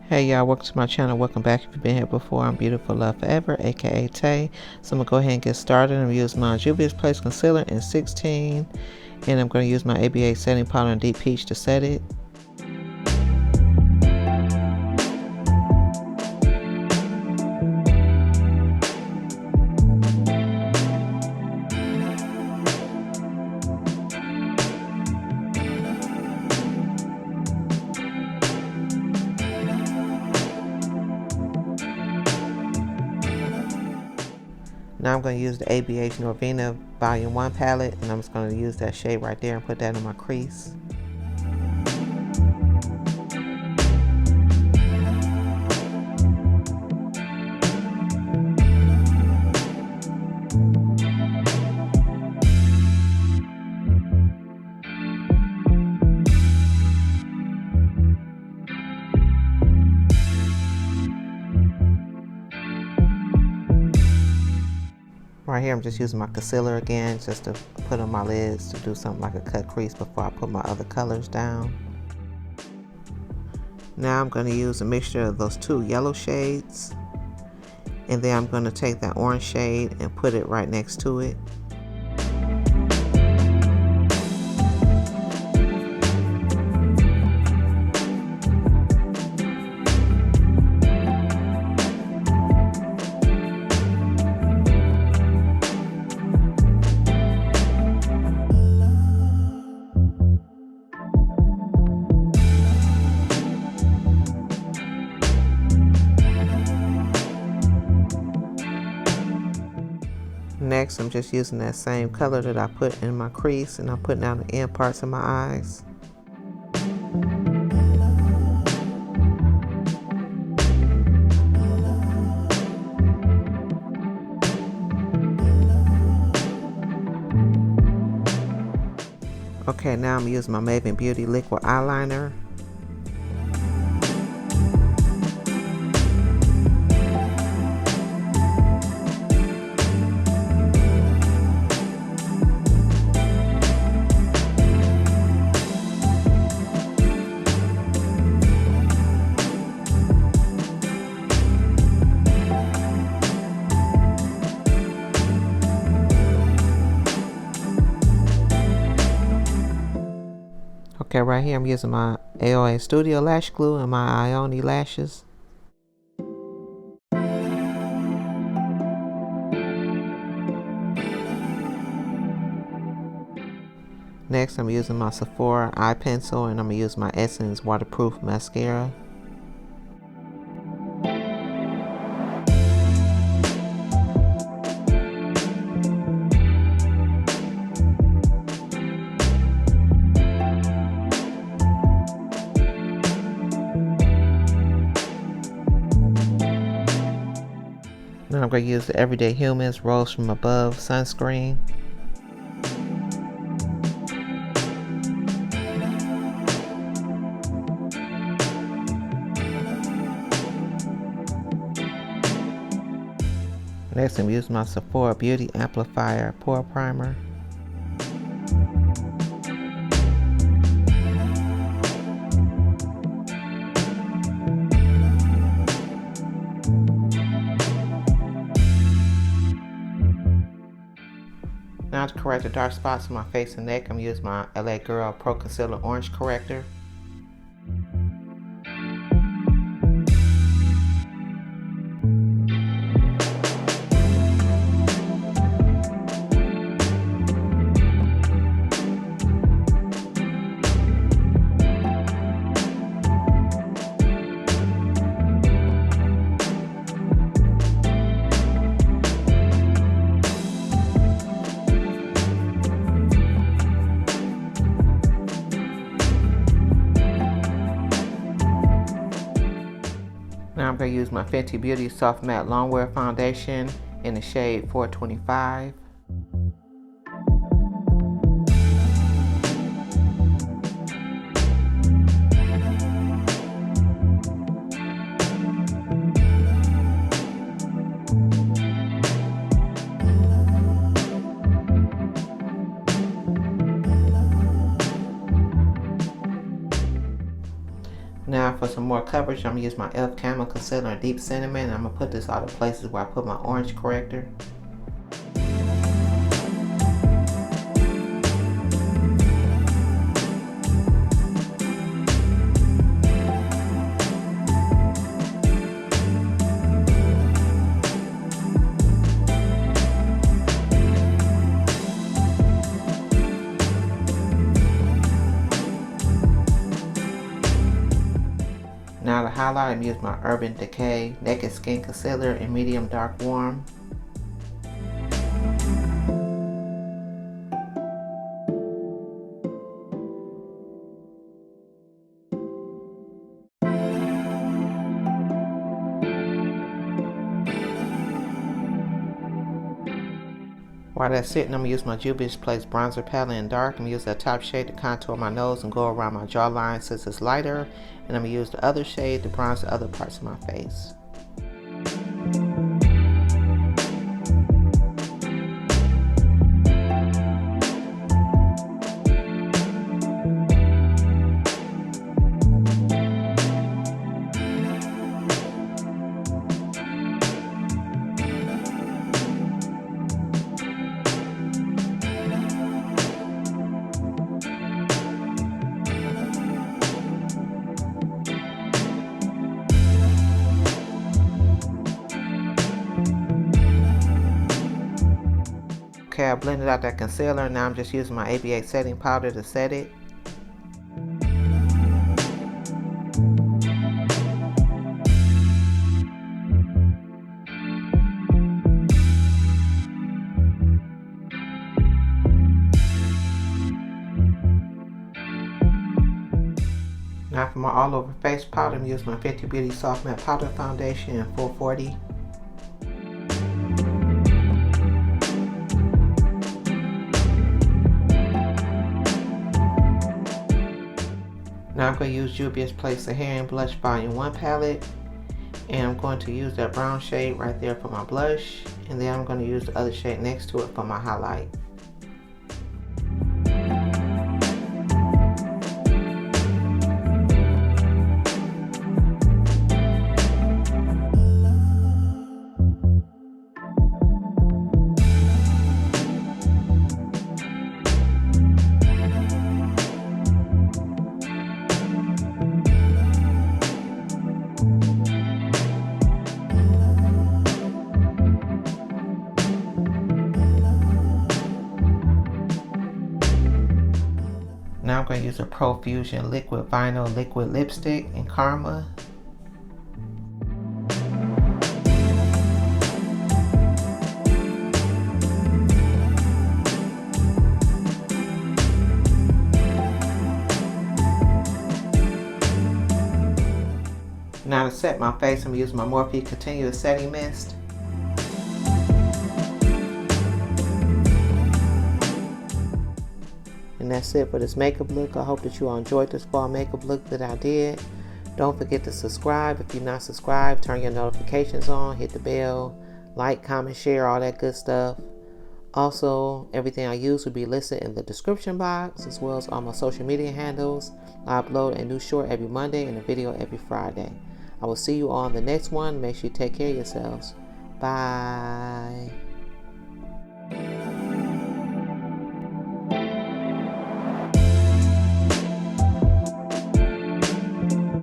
Hey y'all, welcome to my channel. Welcome back. If you've been here before, I'm Beautiful Love Forever, aka Tay. So I'm gonna go ahead and get started. I'm gonna use my Juvia's Place Concealer in 16, and I'm gonna use my ABA setting powder in Deep Peach to set it. Now I'm going to use the ABH Norvina Volume 1 palette, and I'm just going to use that shade right there and put that in my crease. Right here I'm just using my concealer again just to put on my lids to do something like a cut crease before I put my other colors down. Now I'm going to use a mixture of those two yellow shades, and then I'm going to take that orange shade and put it right next to it. Next, I'm just using that same color that I put in my crease, and I'm putting down the end parts of my eyes. Okay, now I'm using my Maven Beauty liquid eyeliner. Okay, right here I'm using my AOA Studio Lash Glue and my Ioni lashes. Next, I'm using my Sephora eye pencil, and I'm going to use my Essence waterproof mascara. Now I'm going to use the Everyday Humans Rose from Above sunscreen. Next, I'm using my Sephora Beauty Amplifier Pore Primer. Now to correct the dark spots on my face and neck, I'm using my LA Girl Pro Concealer Orange Corrector. Now I'm going to use my Fenty Beauty Soft Matte Longwear Foundation in the shade 425. Now Now for some more coverage, I'm going to use my e.l.f. Camo Concealer in Deep Cinnamon. And I'm going to put this all the places where I put my orange corrector. Now to highlight, I'm using my Urban Decay Naked Skin Concealer in Medium Dark Warm. While that's sitting, I'm going to use my Juvia's Place Bronzer Palette in Dark. I'm going to use that top shade to contour my nose and go around my jawline since it's lighter. And I'm going to use the other shade to bronze the other parts of my face. Okay, I blended out that concealer, and now I'm just using my ABA setting powder to set it. Now for my all over face powder, I'm using my Fenty Beauty Soft Matte Powder Foundation in 440. Now I'm going to use Juvia's Place Hair and Blush Volume 1 palette, and I'm going to use that brown shade right there for my blush, and then I'm going to use the other shade next to it for my highlight. Now I'm going to use a Profusion Liquid Vinyl Liquid Lipstick in Karma. Now to set my face, I'm using my Morphe Continuous Setting Mist. And that's it for this makeup look. I hope that you all enjoyed this fall makeup look that I did. Don't forget to subscribe. If you're not subscribed, turn your notifications on, hit the bell, like, comment, share, all that good stuff. Also, everything I use will be listed in the description box, as well as all my social media handles. I upload a new short every Monday and a video every Friday. I will see you on the next one. Make sure you take care of yourselves. Bye.